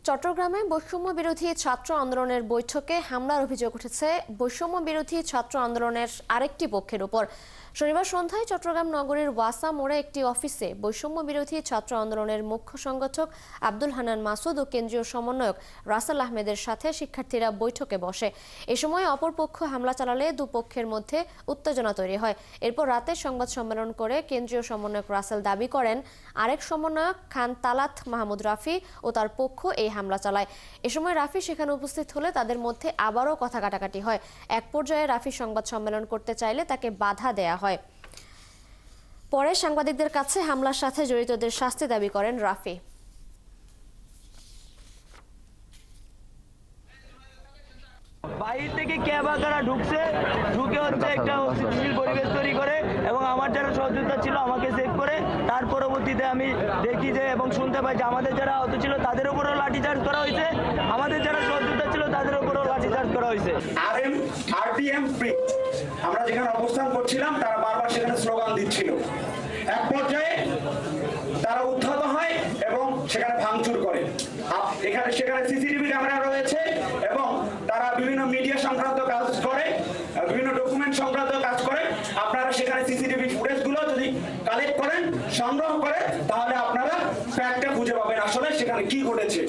চট্টগ্রামে বৈষম্য বিরোধী ছাত্র আন্দোলনের বৈঠকে হামলার অভিযোগ উঠেছে বৈষম্য বিরোধী ছাত্র আন্দোলনের আরেকটি পক্ষের উপর। শনিবার সন্ধ্যায় চট্টগ্রাম নগরীর ওয়াসা মোড়ে একটি অফিসে বৈষম্য বিরোধী ছাত্র আন্দোলনের মুখ্য সংগঠক আব্দুল হান্নান মাসুদ ও কেন্দ্রীয় সমন্বয়ক রাসেল আহমেদের সাথে শিক্ষার্থীরা বৈঠকে বসে। এ সময় অপরপক্ষ হামলা চালালে দুপক্ষের মধ্যে উত্তেজনা তৈরি হয়। এরপর রাতে সংবাদ সম্মেলন করে কেন্দ্রীয় সমন্বয়ক রাসেল দাবি করেন আরেক সমন্বয়ক খান তালাত মাহমুদ রাফি ও তার পক্ষ এই হামলা চালায়। এ সময় রাফি সেখানে উপস্থিত হলে তাদের মধ্যে আবারও কথা কাটাকাটি হয়। এক পর্যায়ে রাফি সংবাদ সম্মেলন করতে চাইলে তাকে বাধা দেয়া হয়। পরে সাংবাদিকদের কাছে হামলার সাথে জড়িতদের শাস্তি দাবি করেন রাফি। বাহির থেকে কে বা কারা ঢুকে হচ্ছে একটা অস্থিতিশীল পরিবেশ তৈরি করে এবং আমার যারা সহযোগিতা ছিল আমাকে সেভ করে তার পরবর্তীতে আমি দেখি যে এবং শুনতে পাই যে আমাদের যারা আহত ছিল তাদের উপরেও লাঠিচার্জ করা হয়েছে, আমাদের যারা সহযোগিতা ছিল তাদের উপরেও লাঠিচার্জ করা হয়েছে। আমরা যেখানে অবস্থান করছিলাম তারা বারবার সেখানে স্লোগান দিচ্ছিল। এক পর্যায়ে তারা উদ্ধত হয় এবং সেখানে ভাঙচুর করে। সেখানে সিসিটিভি ক্যামেরা রয়েছে এবং তারা বিভিন্ন মিডিয়া সংক্রান্ত কাজ করে, বিভিন্ন ডকুমেন্ট সংক্রান্ত কাজ করে। আপনারা সেখানে সিসিটিভি ফুটেজগুলো যদি কালেক্ট করেন, সংগ্রহ করেন, তাহলে আপনারা ফ্যাক্টটা খুঁজে পাবেন আসলে সেখানে কি ঘটেছে।